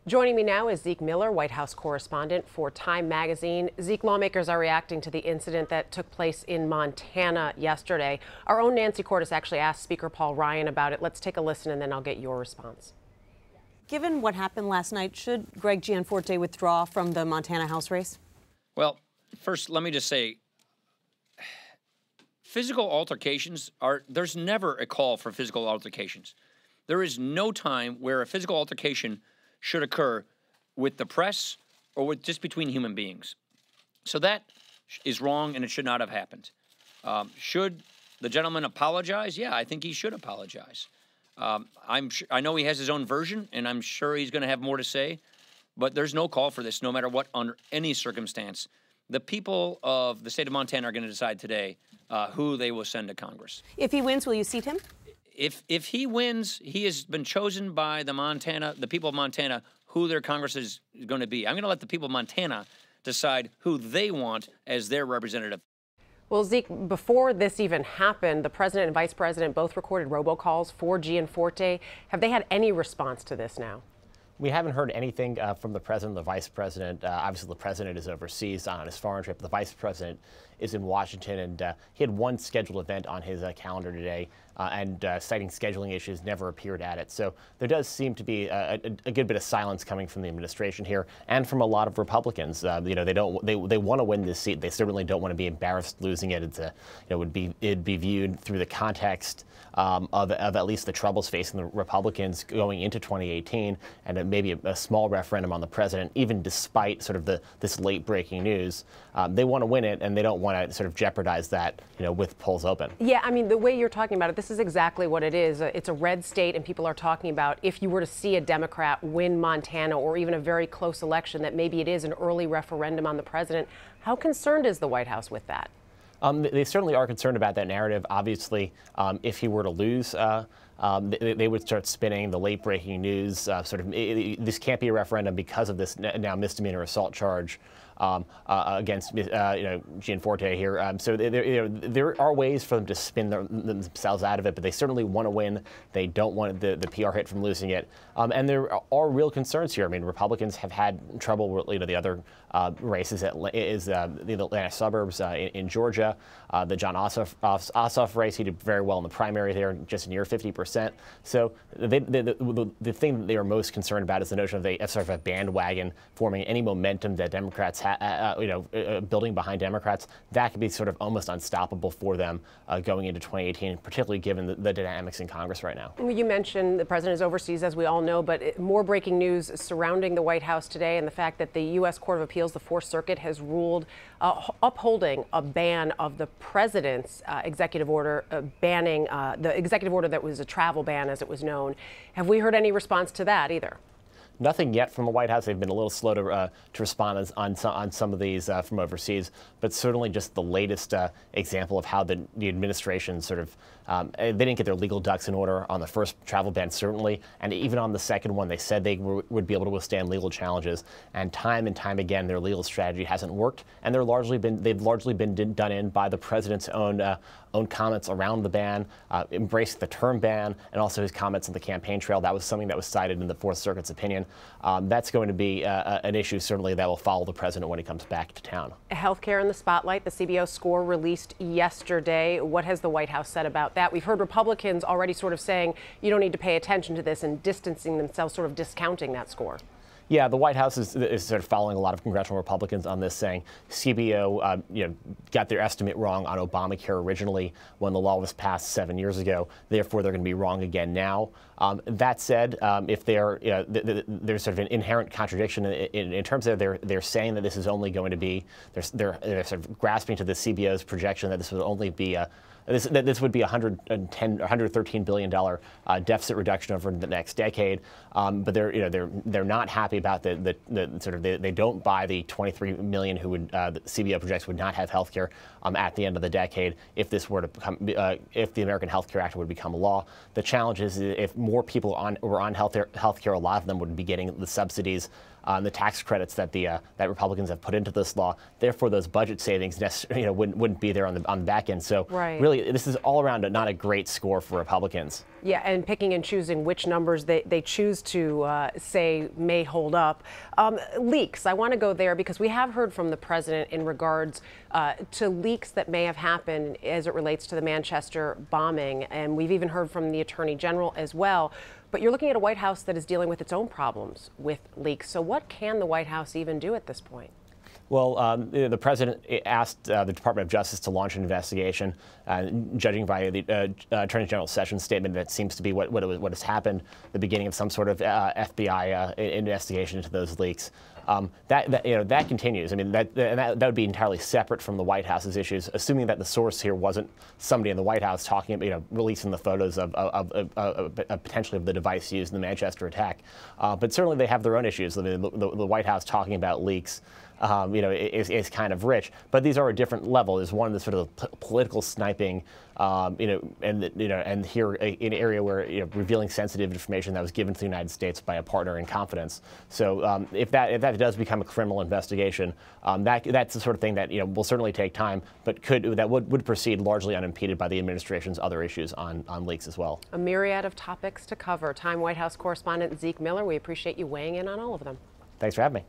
Joining me now is Zeke Miller, White House correspondent for Time Magazine. Zeke, lawmakers are reacting to the incident that took place in Montana yesterday. Our own Nancy Cordes actually asked Speaker Paul Ryan about it. Let's take a listen and then I'll get your response. Given what happened last night, should Greg Gianforte withdraw from the Montana House race? Well, first, let me just say, physical altercations there's never a call for physical altercations. There is no time where a physical altercation should occur with the press or with just between human beings. So that is wrong, and it should not have happened. Should the gentleman apologize? Yeah, I think he should apologize. I know he has his own version, and I'm sure he's going to have more to say, but there's no call for this, no matter what, under any circumstance. The people of the state of Montana are going to decide today who they will send to Congress. If he wins, will you seat him? If he wins, he has been chosen by the people of Montana, who their Congress is going to be. I'm going to let the people of Montana decide who they want as their representative. Well, Zeke, before this even happened, the president and vice president both recorded robocalls for Gianforte. Have they had any response to this now? We haven't heard anything from the president or the vice president. Obviously, the president is overseas on his foreign trip. The vice president is in Washington, and he had one scheduled event on his calendar today, and citing scheduling issues, never appeared at it. So there does seem to be a good bit of silence coming from the administration here, and from a lot of Republicans. You know, they want to win this seat. They certainly don't want to be embarrassed losing it. It'd be viewed through the context of at least the troubles facing the Republicans going into 2018, and maybe a small referendum on the president, even despite sort of this late breaking news. They want to win it, and they don't want to sort of jeopardize that, with polls open. Yeah, I mean, the way you're talking about it, this is exactly what it is. It's a red state, and people are talking about if you were to see a Democrat win Montana or even a very close election, that maybe it is an early referendum on the president. How concerned is the White House with that? They certainly are concerned about that narrative. Obviously, if he were to lose, they would start spinning the late-breaking news. This can't be a referendum because of this now misdemeanor assault charge against Gianforte here. So there are ways for them to spin themselves out of it, but they certainly want to win. They don't want the PR hit from losing it. And there are real concerns here. I mean, Republicans have had trouble with the other races. The Atlanta suburbs in Georgia, the Jon Ossoff race. He did very well in the primary there, just near 50%. So the thing that they are most concerned about is the notion of sort of a bandwagon forming, any momentum that Democrats building behind Democrats. That could be sort of almost unstoppable for them going into 2018, particularly given the dynamics in Congress right now. You mentioned the president is overseas, as we all know, but more breaking news surrounding the White House today, and the fact that the U.S. Court of Appeals, the Fourth Circuit, has ruled upholding a ban of the president's executive order banning the executive order that was a travel ban, as it was known. Have we heard any response to that either? Nothing yet from the White House. They've been a little slow to respond on some of these from overseas, but certainly just the latest example of how the administration sort of they didn't get their legal ducks in order on the first travel ban, certainly, and even on the second one, they said they would be able to withstand legal challenges, and time again, their legal strategy hasn't worked, and they've largely been done in by the president's own comments around the ban, embraced the term ban, and also his comments on the campaign trail. That was something that was cited in the Fourth Circuit's opinion. That's going to be an issue, certainly, that will follow the president when he comes back to town. Healthcare in the spotlight. The CBO score released yesterday. What has the White House said about that? We've heard Republicans already sort of saying you don't need to pay attention to this and distancing themselves, sort of discounting that score. Yeah, the White House is sort of following a lot of congressional Republicans on this, saying CBO got their estimate wrong on Obamacare originally when the law was passed 7 years ago. Therefore, they're going to be wrong again now. That said, if there's sort of an inherent contradiction in terms of they're saying that this is only going to be they're sort of grasping to the CBO's projection that this would only be this would be $113 billion deficit reduction over the next decade, but they're not happy about they don't buy the 23 million who would the CBO projects would not have health care at the end of the decade if this were to become if the American Health Care Act would become a law. The challenge is if more people were on health care, a lot of them would be getting the subsidies the tax credits that that Republicans have put into this law. Therefore, those budget savings wouldn't be there on the back end. So really, this is all around not a great score for Republicans. Yeah, and picking and choosing which numbers they choose to say may hold up. Leaks, I want to go there because we have heard from the president in regards to leaks that may have happened as it relates to the Manchester bombing. And we've even heard from the Attorney General as well. But you're looking at a White House that is dealing with its own problems with leaks. So what can the White House even do at this point? Well, the president asked the Department of Justice to launch an investigation, judging by the Attorney General Sessions statement. That seems to be what has happened, the beginning of some sort of FBI investigation into those leaks. That continues. I mean, that would be entirely separate from the White House's issues, assuming that the source here wasn't somebody in the White House talking, releasing the photos of potentially of the device used in the Manchester attack. But certainly they have their own issues. I mean, the White House talking about leaks. Is kind of rich, but these are a different level. There's one of the sort of political sniping, and here an area where revealing sensitive information that was given to the United States by a partner in confidence. So if that does become a criminal investigation, that's the sort of thing that will certainly take time, but would proceed largely unimpeded by the administration's other issues on leaks as well. A myriad of topics to cover. Time White House correspondent Zeke Miller, we appreciate you weighing in on all of them. Thanks for having me.